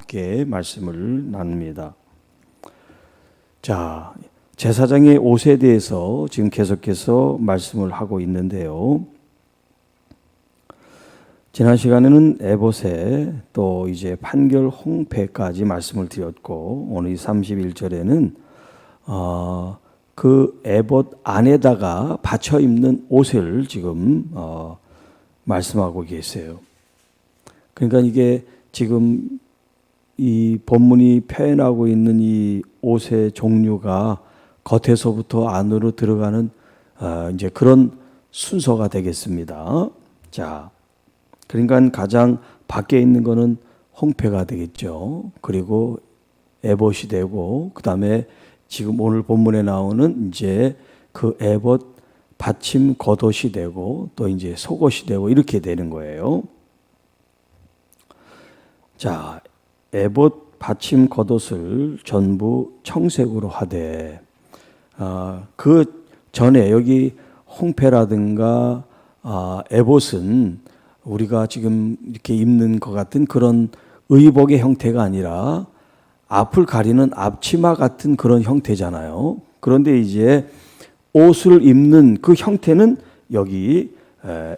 함께 말씀을 나눕니다. 자, 제사장의 옷에 대해서 지금 계속해서 말씀을 하고 있는데요. 지난 시간에는 에봇에 또 이제 판결 홍패까지 말씀을 드렸고, 오늘 31절에는 그 에봇 안에다가 받쳐 입는 옷을 지금 말씀하고 계세요. 그러니까 이게 지금 이 본문이 표현하고 있는 이 옷의 종류가 겉에서부터 안으로 들어가는 이제 그런 순서가 되겠습니다. 자, 그러니까 가장 밖에 있는 거는 홍패가 되겠죠. 그리고 에봇이 되고, 그 다음에 지금 오늘 본문에 나오는 이제 그 에봇 받침 겉옷이 되고, 또 이제 속옷이 되고, 이렇게 되는 거예요. 자, 에봇 받침 겉옷을 전부 청색으로 하되, 그 전에 여기 홍패라든가 에봇은 우리가 지금 이렇게 입는 것 같은 그런 의복의 형태가 아니라 앞을 가리는 앞치마 같은 그런 형태잖아요. 그런데 이제 옷을 입는 그 형태는 여기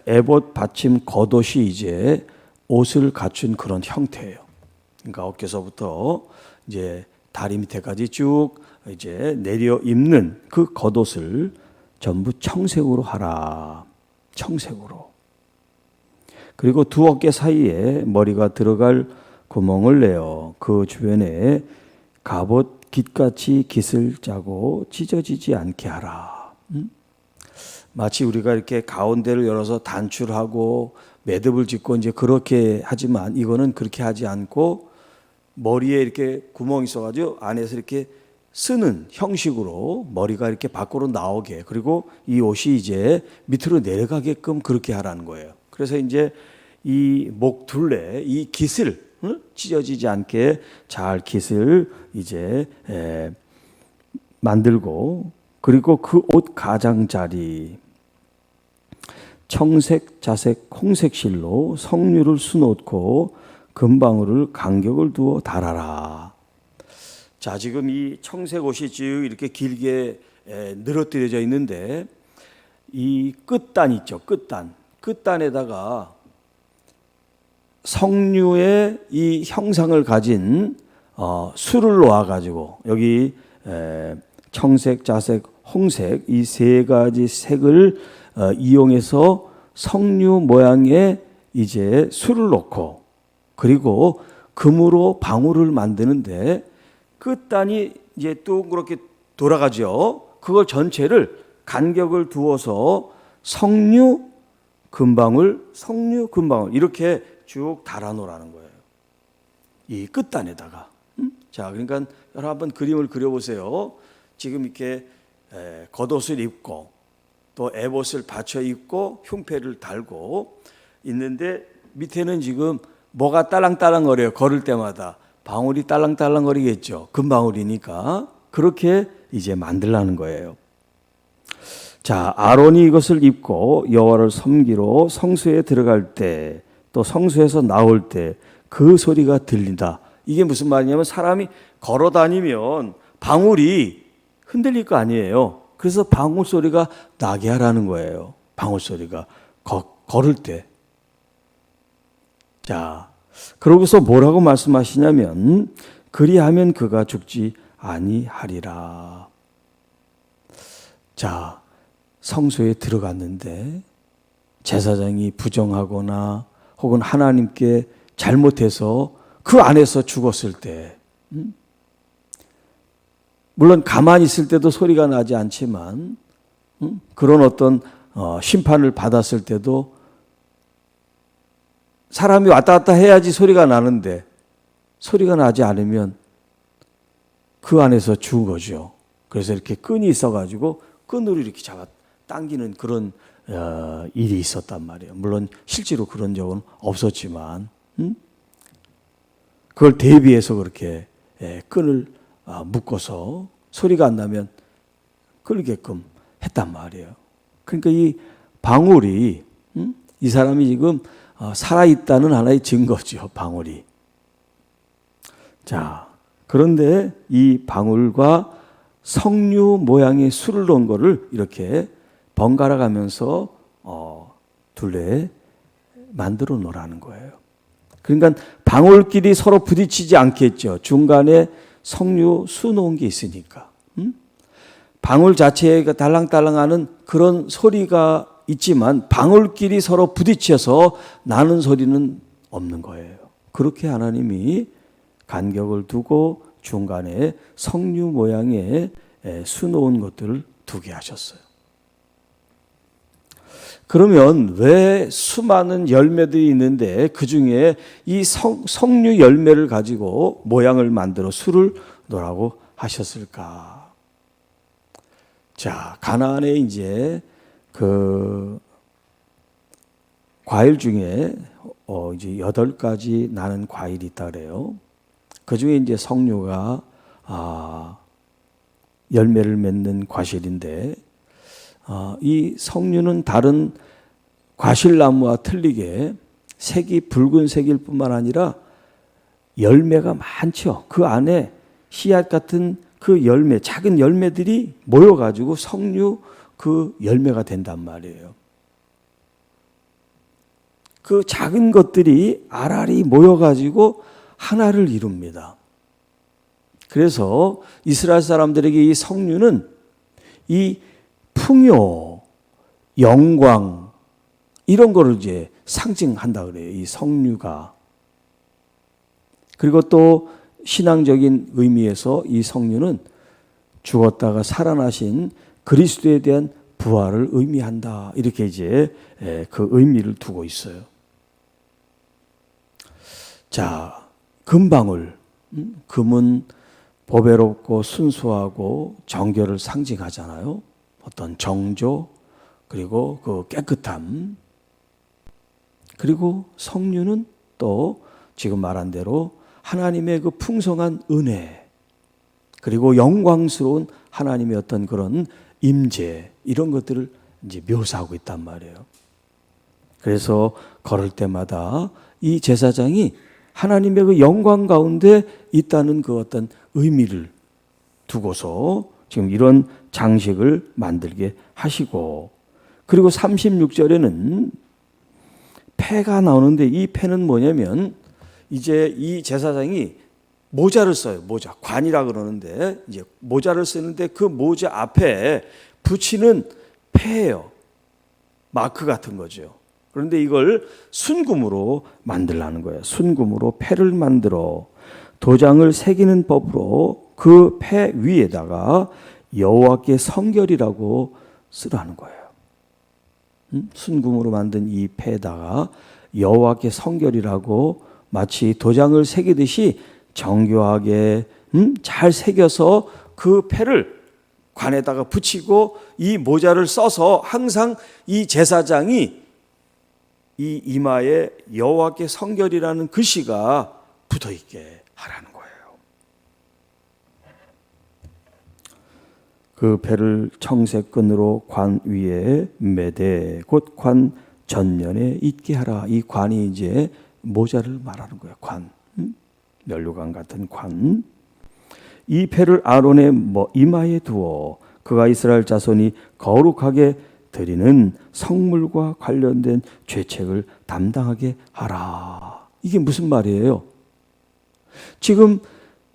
에봇 받침 겉옷이 이제 옷을 갖춘 그런 형태예요. 그러니까 어깨서부터 이제 다리 밑에까지 쭉 이제 내려 입는 그 겉옷을 전부 청색으로 하라. 청색으로. 그리고 두 어깨 사이에 머리가 들어갈 구멍을 내어 그 주변에 갑옷 깃같이 깃을 짜고 찢어지지 않게 하라. 마치 우리가 이렇게 가운데를 열어서 단출하고 매듭을 짓고 이제 그렇게 하지만, 이거는 그렇게 하지 않고 머리에 이렇게 구멍이 있어가지고 안에서 이렇게 쓰는 형식으로 머리가 이렇게 밖으로 나오게, 그리고 이 옷이 이제 밑으로 내려가게끔 그렇게 하라는 거예요. 그래서 이제 이 목 둘레, 이 깃을 찢어지지 않게 잘 깃을 이제 만들고, 그리고 그 옷 가장자리 청색, 자색, 홍색 실로 석류를 수놓고 금방울을 간격을 두어 달아라. 자, 지금 이 청색 옷이 쭉 이렇게 길게 늘어뜨려져 있는데, 이 끝단 있죠, 끝단에다가 석류의 이 형상을 가진 술을 놓아가지고, 여기 청색, 자색, 홍색 이 세 가지 색을 이용해서 석류 모양의 이제 술을 놓고, 그리고 금으로 방울을 만드는데 끝단이 이제 동그랗게 돌아가죠. 그걸 전체를 간격을 두어서 석류 금방울 이렇게 쭉 달아놓으라는 거예요. 이 끝단에다가. 자, 그러니까 여러분 한번 그림을 그려보세요. 지금 이렇게 겉옷을 입고 또 에봇을 받쳐 입고 흉패를 달고 있는데, 밑에는 지금 뭐가 딸랑딸랑거려요. 걸을 때마다 방울이 딸랑딸랑거리겠죠. 금방울이니까. 그렇게 이제 만들라는 거예요. 자, 아론이 이것을 입고 여호와를 섬기러 성소에 들어갈 때, 또 성소에서 나올 때 그 소리가 들린다. 이게 무슨 말이냐면, 사람이 걸어 다니면 방울이 흔들릴 거 아니에요. 그래서 방울 소리가 나게 하라는 거예요. 방울 소리가 걸을 때. 자, 그러고서 뭐라고 말씀하시냐면, 그리하면 그가 죽지 아니하리라. 자, 성소에 들어갔는데 제사장이 부정하거나 혹은 하나님께 잘못해서 그 안에서 죽었을 때, 물론 가만히 있을 때도 소리가 나지 않지만, 그런 어떤 심판을 받았을 때도 사람이 왔다 갔다 해야지 소리가 나는데, 소리가 나지 않으면 그 안에서 죽은 거죠. 그래서 이렇게 끈이 있어가지고 끈으로 이렇게 잡아 당기는 그런 일이 있었단 말이에요. 물론 실제로 그런 적은 없었지만, 그걸 대비해서 그렇게 끈을 묶어서 소리가 안 나면 끌게끔 했단 말이에요. 그러니까 이 방울이 이 사람이 지금 살아있다는 하나의 증거죠. 방울이. 자, 그런데 이 방울과 석류 모양의 술을 넣은 거를 이렇게 번갈아 가면서 둘레에 만들어 놓으라는 거예요. 그러니까 방울끼리 서로 부딪히지 않겠죠. 중간에 석류 수 놓은 게 있으니까. 방울 자체가 달랑달랑하는 그런 소리가 있지만 방울끼리 서로 부딪혀서 나는 소리는 없는 거예요. 그렇게 하나님이 간격을 두고 중간에 석류 모양의 수 놓은 것들을 두게 하셨어요. 그러면 왜 수많은 열매들이 있는데 그 중에 이 석류 열매를 가지고 모양을 만들어 수를 놓으라고 하셨을까? 자, 가나안에 이제 그 과일 중에 이제 8가지 나는 과일이 있다 그래요. 그 중에 이제 석류가 열매를 맺는 과실인데 이 석류는 다른 과실나무와 틀리게 색이 붉은색일 뿐만 아니라 열매가 많죠. 그 안에 씨앗 같은 그 열매, 작은 열매들이 모여가지고 석류 그 열매가 된단 말이에요. 그 작은 것들이 알알이 모여가지고 하나를 이룹니다. 그래서 이스라엘 사람들에게 이 석류는 이 풍요, 영광 이런 거를 이제 상징한다 그래요. 이 석류가. 그리고 또 신앙적인 의미에서 이 석류는 죽었다가 살아나신 그리스도에 대한 부활을 의미한다. 이렇게 이제 그 의미를 두고 있어요. 자, 금방울. 금은 보배롭고 순수하고 정결을 상징하잖아요. 어떤 정조, 그리고 그 깨끗함. 그리고 석류는 또 지금 말한 대로 하나님의 그 풍성한 은혜, 그리고 영광스러운 하나님의 어떤 그런 임재, 이런 것들을 이제 묘사하고 있단 말이에요. 그래서 걸을 때마다 이 제사장이 하나님의 그 영광 가운데 있다는 그 어떤 의미를 두고서 지금 이런 장식을 만들게 하시고, 그리고 36절에는 패가 나오는데 이 패는 뭐냐면 이제 이 제사장이 모자를 써요. 모자, 관이라 그러는데 이제 모자를 쓰는데 그 모자 앞에 붙이는 패예요. 마크 같은 거죠. 그런데 이걸 순금으로 만들라는 거예요. 순금으로 패를 만들어 도장을 새기는 법으로 그 패 위에다가 여호와께 성결이라고 쓰라는 거예요. 순금으로 만든 이 패에다가 여호와께 성결이라고 마치 도장을 새기듯이 정교하게 잘 새겨서 그 패를 관에다가 붙이고 이 모자를 써서 항상 이 제사장이 이 이마에 여호와께 성결이라는 글씨가 붙어 있게 하라는 거예요. 그 패를 청색 끈으로 관 위에 매되 곧 관 전면에 있게 하라. 이 관이 이제 모자를 말하는 거예요. 관, 면류관 같은 관. 이 패를 아론의 이마에 두어 그가 이스라엘 자손이 거룩하게 드리는 성물과 관련된 죄책을 담당하게 하라. 이게 무슨 말이에요? 지금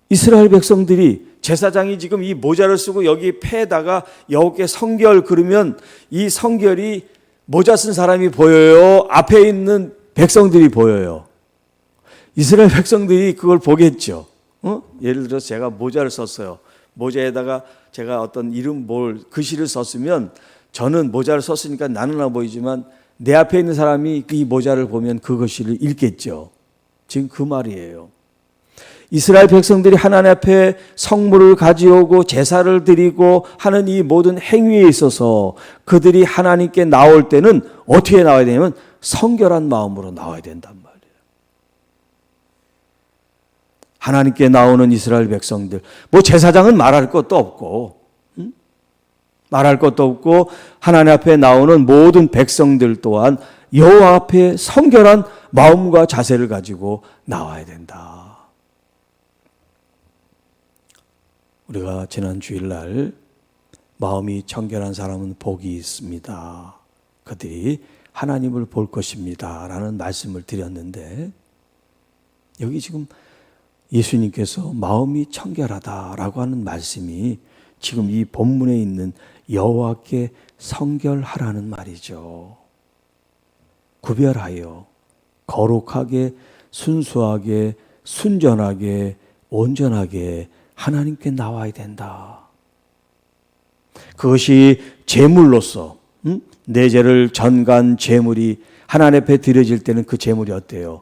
이스라엘 백성들이, 제사장이 지금 이 모자를 쓰고 여기 패에다가 여호와께 성결 그러면 이 성결이 모자 쓴 사람이 보여요? 앞에 있는 백성들이 보여요? 이스라엘 백성들이 그걸 보겠죠. 예를 들어서 제가 모자를 썼어요. 모자에다가 제가 어떤 이름 글씨를 썼으면 저는 모자를 썼으니까 나누나 보이지만 내 앞에 있는 사람이 이 모자를 보면 그 글씨를 읽겠죠. 지금 그 말이에요. 이스라엘 백성들이 하나님 앞에 성물을 가져오고 제사를 드리고 하는 이 모든 행위에 있어서 그들이 하나님께 나올 때는 어떻게 나와야 되냐면 성결한 마음으로 나와야 된단 말이에요. 하나님께 나오는 이스라엘 백성들, 제사장은 말할 것도 없고, 말할 것도 없고 하나님 앞에 나오는 모든 백성들 또한 여호와 앞에 성결한 마음과 자세를 가지고 나와야 된다. 우리가 지난 주일날 마음이 청결한 사람은 복이 있습니다. 그들이 하나님을 볼 것입니다. 라는 말씀을 드렸는데 여기 지금 예수님께서 마음이 청결하다라고 하는 말씀이 지금 이 본문에 있는 여호와께 성결하라는 말이죠. 구별하여 거룩하게 순수하게 순전하게 온전하게 하나님께 나와야 된다. 그것이 제물로서 내 죄를 전간 제물이 하나님 앞에 드려질 때는 그 제물이 어때요?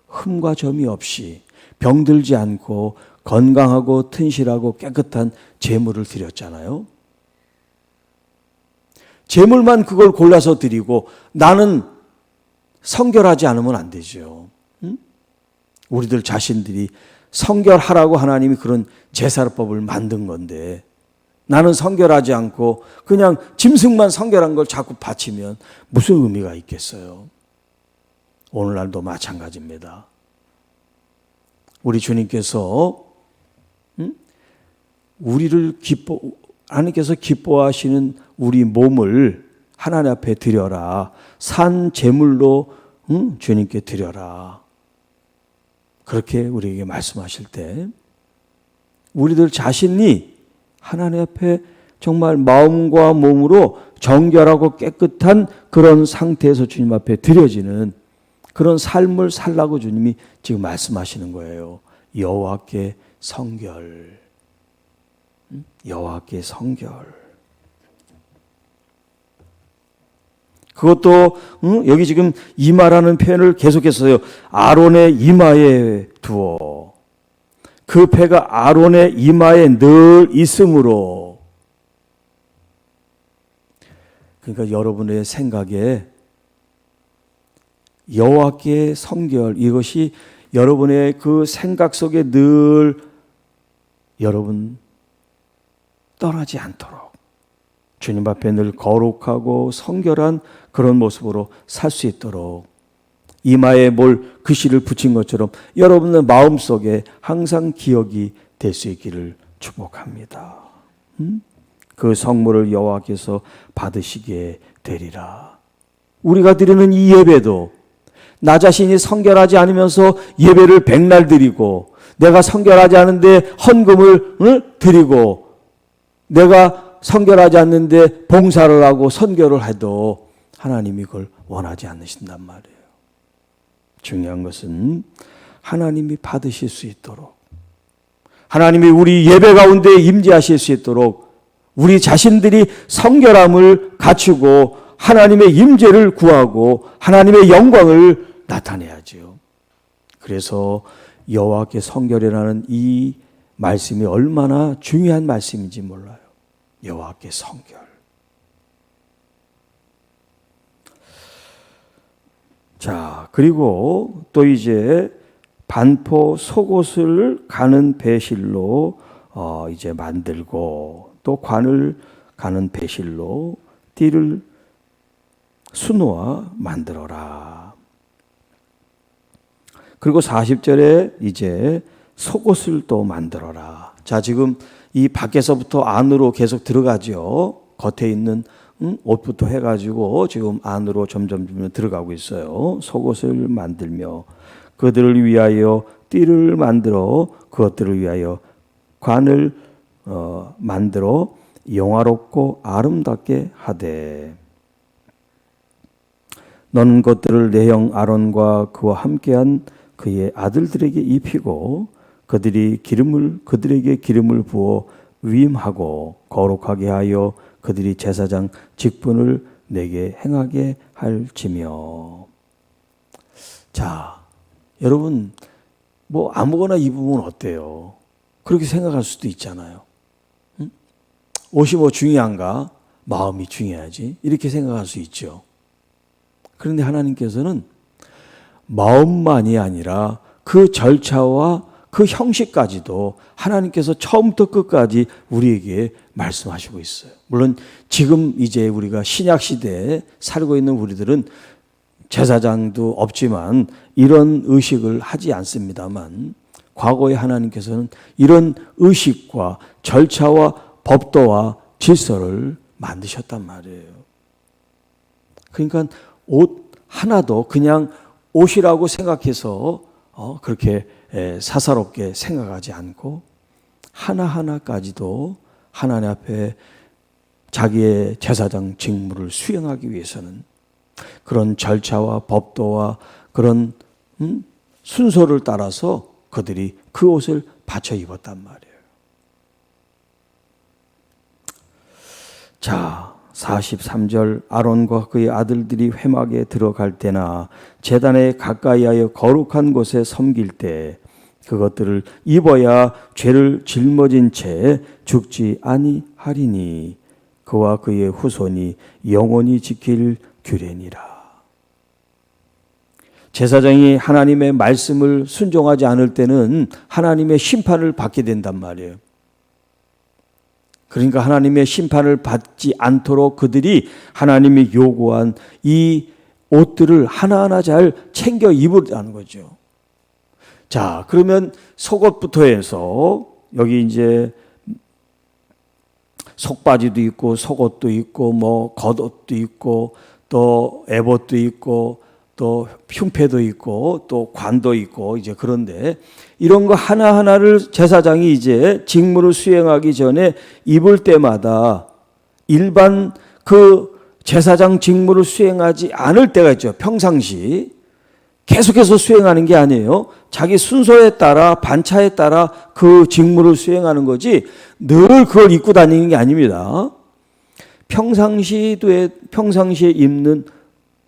흠과 점이 없이 병들지 않고 건강하고 튼실하고 깨끗한 제물을 드렸잖아요. 제물만 그걸 골라서 드리고 나는 성결하지 않으면 안 되죠. 우리들 자신들이 성결하라고 하나님이 그런 제사법을 만든 건데 나는 성결하지 않고 그냥 짐승만 성결한 걸 자꾸 바치면 무슨 의미가 있겠어요? 오늘날도 마찬가지입니다. 우리 주님께서 하나님께서 기뻐하시는 우리 몸을 하나님 앞에 드려라. 산 제물로 주님께 드려라. 그렇게 우리에게 말씀하실 때 우리들 자신이 하나님 앞에 정말 마음과 몸으로 정결하고 깨끗한 그런 상태에서 주님 앞에 드려지는 그런 삶을 살라고 주님이 지금 말씀하시는 거예요. 여호와께 성결. 여호와께 성결. 그것도 여기 지금 이마라는 표현을 계속했어요. 아론의 이마에 두어. 그 패가 아론의 이마에 늘 있으므로. 그러니까 여러분의 생각에 여호와께 성결 이것이 여러분의 그 생각 속에 늘 여러분 떠나지 않도록 주님 앞에 늘 거룩하고 성결한 그런 모습으로 살 수 있도록 이마에 글씨를 붙인 것처럼 여러분의 마음속에 항상 기억이 될 수 있기를 축복합니다. 그 성물을 여호와께서 받으시게 되리라. 우리가 드리는 이 예배도 나 자신이 성결하지 않으면서 예배를 백날 드리고 내가 성결하지 않은데 헌금을 드리고 내가 성결하지 않는데 봉사를 하고 선교를 해도 하나님이 그걸 원하지 않으신단 말이에요. 중요한 것은 하나님이 받으실 수 있도록 하나님이 우리 예배 가운데 임재하실 수 있도록 우리 자신들이 성결함을 갖추고 하나님의 임재를 구하고 하나님의 영광을 나타내야죠. 그래서 여호와께 성결이라는 이 말씀이 얼마나 중요한 말씀인지 몰라요. 여호와께 성결. 자, 그리고 또 이제 반포 속옷을 가는 배실로 이제 만들고 또 관을 가는 배실로 띠를 수놓아 만들어라. 그리고 40절에 이제 속옷을 또 만들어라. 자, 지금 이 밖에서부터 안으로 계속 들어가죠. 겉에 있는 옷부터 해가지고 지금 안으로 점점 들어가고 있어요. 속옷을 만들며 그들을 위하여 띠를 만들어 그것들을 위하여 관을 만들어 영화롭고 아름답게 하되 너는 것들을 내 형 아론과 그와 함께한 그의 아들들에게 입히고 그들에게 기름을 부어 위임하고 거룩하게 하여 그들이 제사장 직분을 내게 행하게 할지며. 자, 여러분 뭐 아무거나 입으면 어때요? 그렇게 생각할 수도 있잖아요. 옷이 뭐 중요한가? 마음이 중요하지. 이렇게 생각할 수 있죠. 그런데 하나님께서는 마음만이 아니라 그 절차와 그 형식까지도 하나님께서 처음부터 끝까지 우리에게 말씀하시고 있어요. 물론 지금 이제 우리가 신약 시대에 살고 있는 우리들은 제사장도 없지만 이런 의식을 하지 않습니다만 과거에 하나님께서는 이런 의식과 절차와 법도와 질서를 만드셨단 말이에요. 그러니까 옷 하나도 그냥 옷이라고 생각해서 그렇게 사사롭게 생각하지 않고 하나하나까지도 하나님 앞에 자기의 제사장 직무를 수행하기 위해서는 그런 절차와 법도와 그런 순서를 따라서 그들이 그 옷을 받쳐 입었단 말이에요. 자, 43절 아론과 그의 아들들이 회막에 들어갈 때나 제단에 가까이하여 거룩한 곳에 섬길 때 그것들을 입어야 죄를 짊어진 채 죽지 아니하리니 그와 그의 후손이 영원히 지킬 규례니라. 제사장이 하나님의 말씀을 순종하지 않을 때는 하나님의 심판을 받게 된단 말이에요. 그러니까 하나님의 심판을 받지 않도록 그들이 하나님이 요구한 이 옷들을 하나하나 잘 챙겨 입으라는 거죠. 자, 그러면 속옷부터 해서 여기 이제 속바지도 있고 속옷도 있고 뭐 겉옷도 있고 또 에봇도 있고 또 흉패도 있고 또 관도 있고 이제 그런데 이런 거 하나하나를 제사장이 이제 직무를 수행하기 전에 입을 때마다 일반 그 제사장 직무를 수행하지 않을 때가 있죠. 평상시 계속해서 수행하는 게 아니에요. 자기 순서에 따라 반차에 따라 그 직무를 수행하는 거지 늘 그걸 입고 다니는 게 아닙니다. 평상시에 입는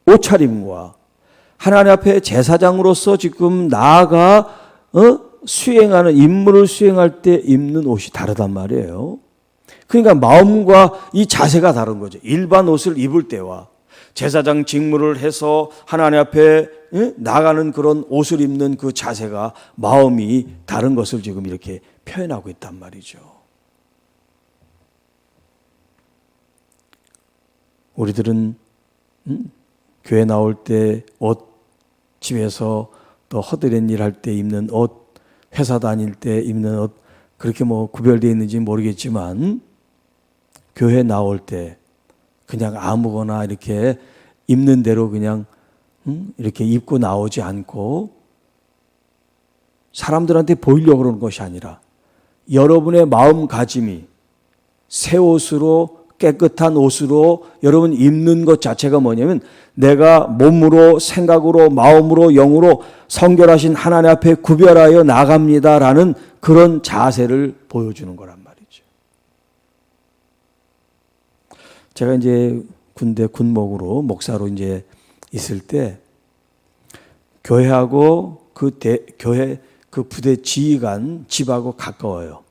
옷차림과 하나님 앞에 제사장으로서 지금 나아가 수행하는 임무를 수행할 때 입는 옷이 다르단 말이에요. 그러니까 마음과 이 자세가 다른 거죠. 일반 옷을 입을 때와 제사장 직무를 해서 하나님 앞에 나가는 그런 옷을 입는 그 자세가 마음이 다른 것을 지금 이렇게 표현하고 있단 말이죠. 우리들은 교회 나올 때 옷, 집에서 또 허드렛 일 할 때 입는 옷, 회사 다닐 때 입는 옷 그렇게 뭐 구별되어 있는지 모르겠지만 교회 나올 때 그냥 아무거나 이렇게 입는 대로 그냥 이렇게 입고 나오지 않고 사람들한테 보이려고 그러는 것이 아니라 여러분의 마음가짐이 새 옷으로 깨끗한 옷으로 여러분 입는 것 자체가 뭐냐면 내가 몸으로 생각으로 마음으로 영으로 성결하신 하나님 앞에 구별하여 나갑니다라는 그런 자세를 보여주는 거란 말이죠. 제가 이제 군대 군목으로 목사로 이제 있을 때 교회하고 교회 그 부대 지휘관 집하고 가까워요.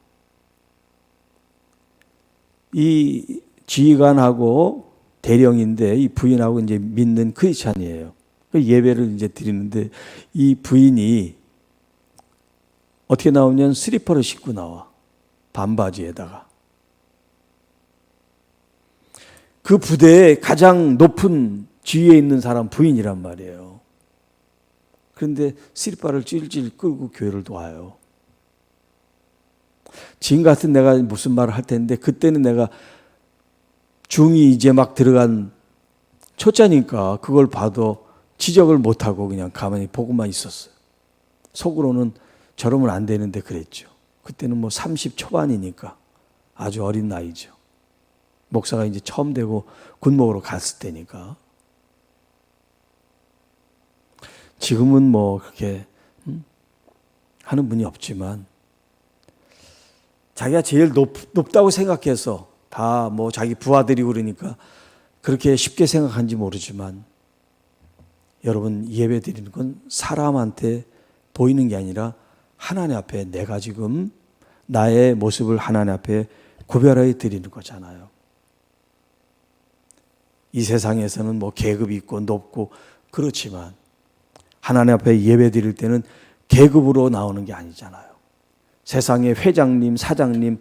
이 지휘관하고 대령인데 이 부인하고 이제 믿는 크리스찬이에요. 예배를 이제 드리는데 이 부인이 어떻게 나오면 슬리퍼를 신고 나와. 반바지에다가. 그 부대에 가장 높은 지위에 있는 사람 부인이란 말이에요. 그런데 슬리퍼를 찔찔 끌고 교회를 와요. 지금 같은 내가 무슨 말을 할 텐데 그때는 내가 중2 이제 막 들어간 초짜니까 그걸 봐도 지적을 못하고 그냥 가만히 보고만 있었어요. 속으로는 저러면 안 되는데 그랬죠. 그때는 뭐 30 초반이니까 아주 어린 나이죠. 목사가 이제 처음 되고 군목으로 갔을 때니까. 지금은 뭐 그렇게 하는 분이 없지만 자기가 제일 높다고 생각해서 다 뭐 자기 부하들이고 그러니까 그렇게 쉽게 생각한지 모르지만 여러분 예배 드리는 건 사람한테 보이는 게 아니라 하나님 앞에 내가 지금 나의 모습을 하나님 앞에 구별하여 드리는 거잖아요. 이 세상에서는 뭐 계급이 있고 높고 그렇지만 하나님 앞에 예배 드릴 때는 계급으로 나오는 게 아니잖아요. 세상의 회장님, 사장님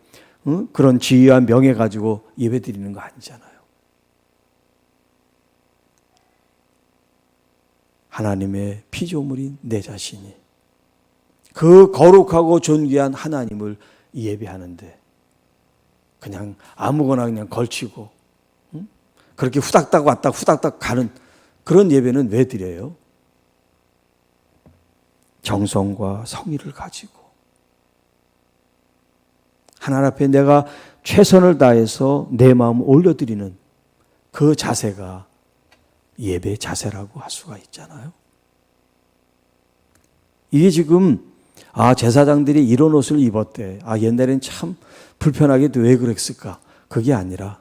그런 지위와 명예 가지고 예배 드리는 거 아니잖아요. 하나님의 피조물인 내 자신이 그 거룩하고 존귀한 하나님을 예배하는데 그냥 아무거나 그냥 걸치고 그렇게 후닥닥 왔다 후닥닥 가는 그런 예배는 왜 드려요? 정성과 성의를 가지고 하나님 앞에 내가 최선을 다해서 내 마음을 올려드리는 그 자세가 예배 자세라고 할 수가 있잖아요. 이게 지금 제사장들이 이런 옷을 입었대. 옛날엔 참 불편하게도 왜 그랬을까? 그게 아니라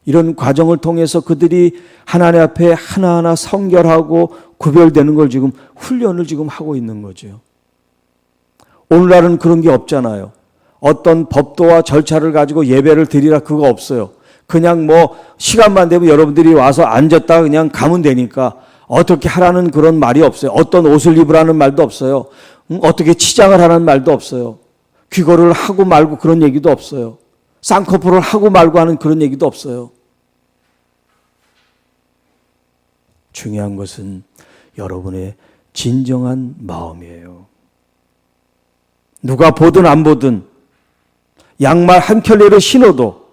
이런 과정을 통해서 그들이 하나님 앞에 하나하나 성결하고 구별되는 걸 지금 훈련을 지금 하고 있는 거죠. 오늘날은 그런 게 없잖아요. 어떤 법도와 절차를 가지고 예배를 드리라 그거 없어요. 그냥 시간만 되면 여러분들이 와서 앉았다가 그냥 가면 되니까 어떻게 하라는 그런 말이 없어요. 어떤 옷을 입으라는 말도 없어요. 어떻게 치장을 하라는 말도 없어요. 귀걸이를 하고 말고 그런 얘기도 없어요. 쌍꺼풀을 하고 말고 하는 그런 얘기도 없어요. 중요한 것은 여러분의 진정한 마음이에요. 누가 보든 안 보든 양말 한 켤레를 신어도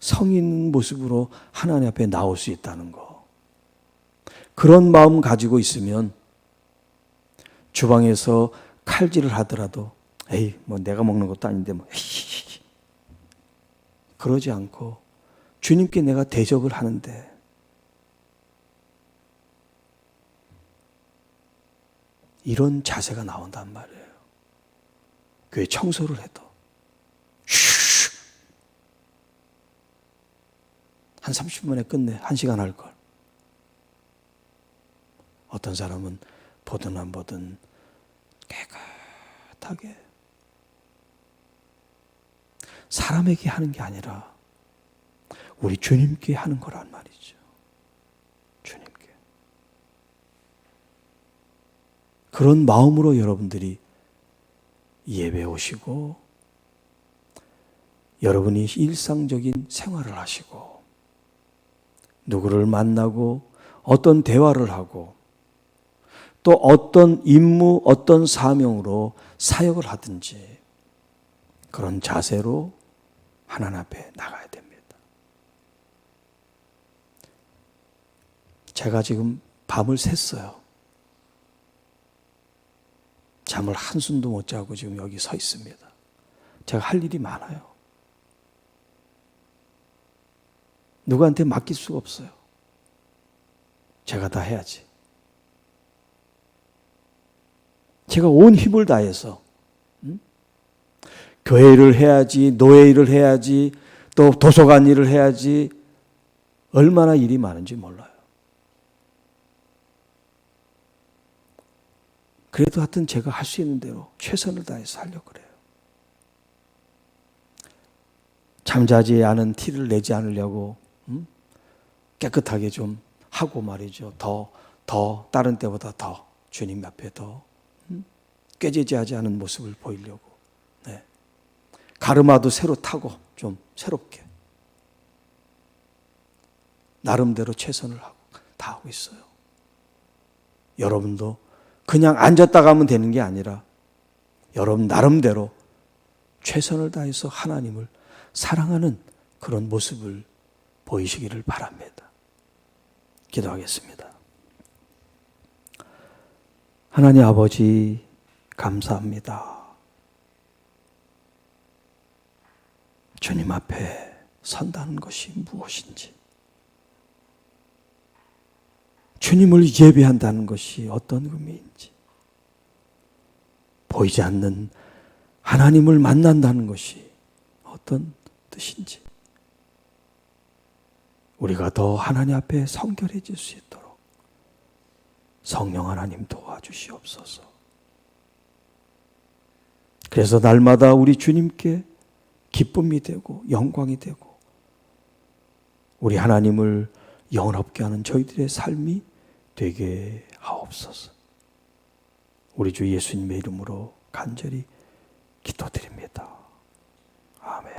성의 있는 모습으로 하나님 앞에 나올 수 있다는 거. 그런 마음 가지고 있으면 주방에서 칼질을 하더라도 내가 먹는 것도 아닌데 그러지 않고 주님께 내가 대접을 하는데 이런 자세가 나온단 말이에요. 교회 청소를 해도 한 30분에 끝내 1시간 할 걸. 어떤 사람은 보든 안 보든 깨끗하게 사람에게 하는 게 아니라 우리 주님께 하는 거란 말이죠. 주님께. 그런 마음으로 여러분들이 예배 오시고 여러분이 일상적인 생활을 하시고 누구를 만나고 어떤 대화를 하고 또 어떤 임무, 어떤 사명으로 사역을 하든지 그런 자세로 하나님 앞에 나가야 됩니다. 제가 지금 밤을 샜어요. 잠을 한숨도 못 자고 지금 여기 서 있습니다. 제가 할 일이 많아요. 누구한테 맡길 수가 없어요. 제가 다 해야지. 제가 온 힘을 다해서 교회 일을 해야지, 노예 일을 해야지, 또 도서관 일을 해야지 얼마나 일이 많은지 몰라요. 그래도 하여튼 제가 할 수 있는 대로 최선을 다해서 하려고 그래요. 잠자지 않은 티를 내지 않으려고 깨끗하게 좀 하고 말이죠. 더 다른 때보다 더 주님 앞에 더 꾀지지하지 않은 모습을 보이려고. 네. 가르마도 새로 타고 좀 새롭게 나름대로 최선을 하고 다 하고 있어요. 여러분도 그냥 앉았다 가면 되는 게 아니라 여러분 나름대로 최선을 다해서 하나님을 사랑하는 그런 모습을 보이시기를 바랍니다. 기도하겠습니다. 하나님 아버지 감사합니다. 주님 앞에 선다는 것이 무엇인지, 주님을 예배한다는 것이 어떤 의미인지, 보이지 않는 하나님을 만난다는 것이 어떤 뜻인지, 우리가 더 하나님 앞에 성결해질 수 있도록 성령 하나님 도와주시옵소서. 그래서 날마다 우리 주님께 기쁨이 되고 영광이 되고 우리 하나님을 영원롭게 하는 저희들의 삶이 되게 하옵소서. 우리 주 예수님의 이름으로 간절히 기도드립니다. 아멘.